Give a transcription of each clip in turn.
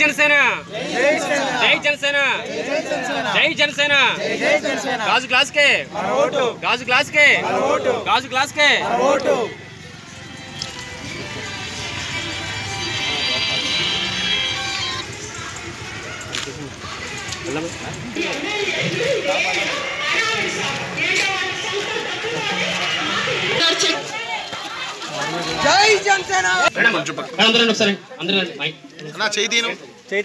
జనసేన జై జనసేన జై జనసేన గాజు గ్లాస్ కే గాజు గ్లాస్ కే గాజు గ్లాస్ కే జై జనసేన అందరూ ఒకసారి అందరూ మైక్ అన్న చేయిను జై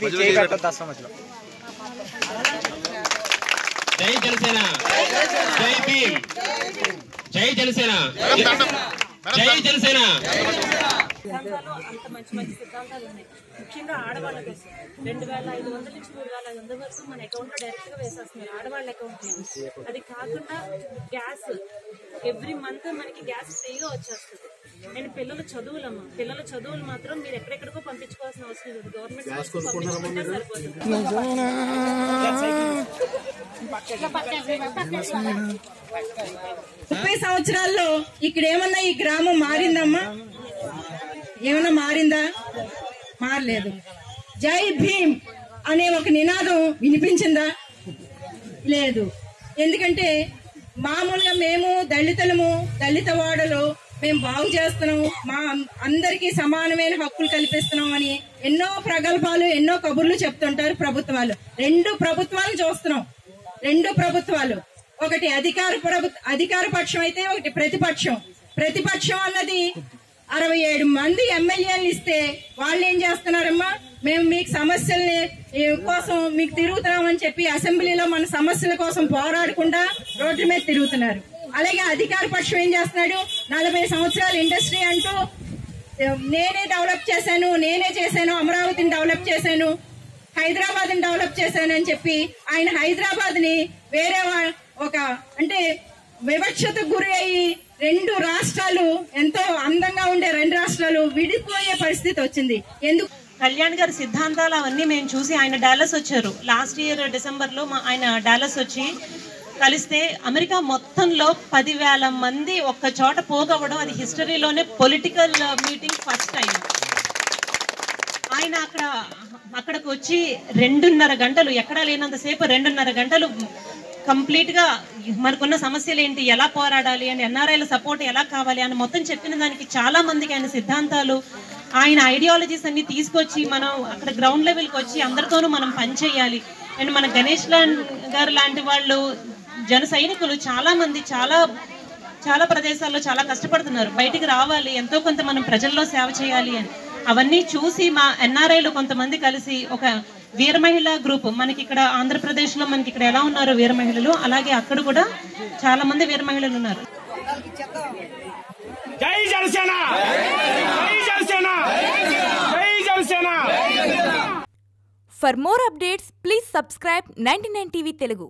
జనసేన జై భీమ్ జై జనసేన జై జనసేన అంత మంచి మంచి సిద్ధాంతాలు ఉన్నాయి. ముఖ్యంగా ఆడవాళ్ళ కోసం 2500 నుంచి 3500 వరకు మన అకౌంట్ లో డైరెక్ట్ గా వేసేస్తున్నారు ఆడవాళ్ళ అకౌంట్. అది కాకుండా గ్యాస్ ఎవ్రీ మంత్ మనకి గ్యాస్ ఫ్రీగా వచ్చేస్తుంది. నేను పిల్లల చదువులు మాత్రం మీరు ఎక్కడెక్కడికో పంపించుకోవాల్సిన అవసరం లేదు. గవర్నమెంట్ పంపించుకుంటే సరిపోతుంది. 30 సంవత్సరాల్లో ఇక్కడ ఏమన్నా ఈ గ్రామం మారిందమ్మా? ఏమన్నా మారిందా? మారలేదు. జై భీమ్ అనే ఒక నినాదం వినిపించిందా? లేదు. ఎందుకంటే మామూలుగా మేము దళిత వాడలు మేము బాగు చేస్తున్నాం, మా అందరికీ సమానమైన హక్కులు కల్పిస్తున్నాం అని ఎన్నో ప్రగల్భాలు ఎన్నో కబుర్లు చెప్తుంటారు ప్రభుత్వాలు. 2 ప్రభుత్వాలు చూస్తున్నాం. 2 ప్రభుత్వాలు, ఒకటి అధికార పక్షం అయితే ఒకటి ప్రతిపక్షం అన్నది 67 మంది ఎమ్మెల్యేలు ఇస్తే వాళ్ళు ఏం చేస్తున్నారమ్మా, మేము మీకు సమస్యల్ని కోసం మీకు తిరుగుతున్నామని చెప్పి అసెంబ్లీలో మన సమస్యల కోసం పోరాడకుండా రోడ్ల మీద తిరుగుతున్నారు. అలాగే అధికార పక్షం ఏం చేస్తున్నాడు, 40 సంవత్సరాల ఇండస్ట్రీ అంటూ నేనే డెవలప్ చేశాను, నేనే చేశాను, అమరావతిని డెవలప్ చేశాను, హైదరాబాద్ ని డెవలప్ చేశాను అని చెప్పి ఆయన హైదరాబాద్ ని వేరే ఒక అంటే వివక్షతకు గురి అయ్యి 2 రాష్ట్రాలు ఎంతో అందంగా ఉండే 2 రాష్ట్రాలు విడిపోయే పరిస్థితి వచ్చింది. ఎందుకు? కళ్యాణ్ గారి సిద్ధాంతాలు అవన్నీ మేము చూసి ఆయన డాలస్ వచ్చారు. లాస్ట్ ఇయర్ డిసెంబర్ లో ఆయన డాలస్ వచ్చి కలిస్తే అమెరికా మొత్తంలో 10,000 మంది ఒక్క చోట పోగవడం అది హిస్టరీలోనే పొలిటికల్ మీటింగ్ ఫస్ట్ టైం. ఆయన అక్కడికి వచ్చి 2.5 గంటలు ఎక్కడా లేనంతసేపు 2.5 గంటలు కంప్లీట్ గా మనకున్న సమస్యలు ఏంటి, ఎలా పోరాడాలి అని, ఎన్ఆర్ఐల సపోర్ట్ ఎలా కావాలి అని మొత్తం చెప్పిన దానికి చాలా మందికి ఆయన సిద్ధాంతాలు ఆయన ఐడియాలజీస్ అన్ని తీసుకొచ్చి మనం అక్కడ గ్రౌండ్ లెవెల్కి వచ్చి అందరితోనూ మనం పనిచేయాలి. అండ్ మన గణేష్ గారు లాంటి వాళ్ళు జన సైనికులు చాలా మంది చాలా ప్రదేశాల్లో చాలా కష్టపడుతున్నారు. బయటికి రావాలి, ఎంతో కొంత మనం ప్రజల్లో సేవ చేయాలి అని. అవన్నీ చూసి మా ఎన్ఆర్ఐలు కొంతమంది కలిసి ఒక వీర మహిళా గ్రూప్, మనకి ఇక్కడ ఆంధ్రప్రదేశ్ లో మనకి ఇక్కడ ఎలా ఉన్నారు వీర మహిళలు, అలాగే అక్కడ కూడా చాలా మంది వీర మహిళలు ఉన్నారు. జై జనసేన జై జనసేన జై Janasena. For more updates, please subscribe 99 TV Telugu.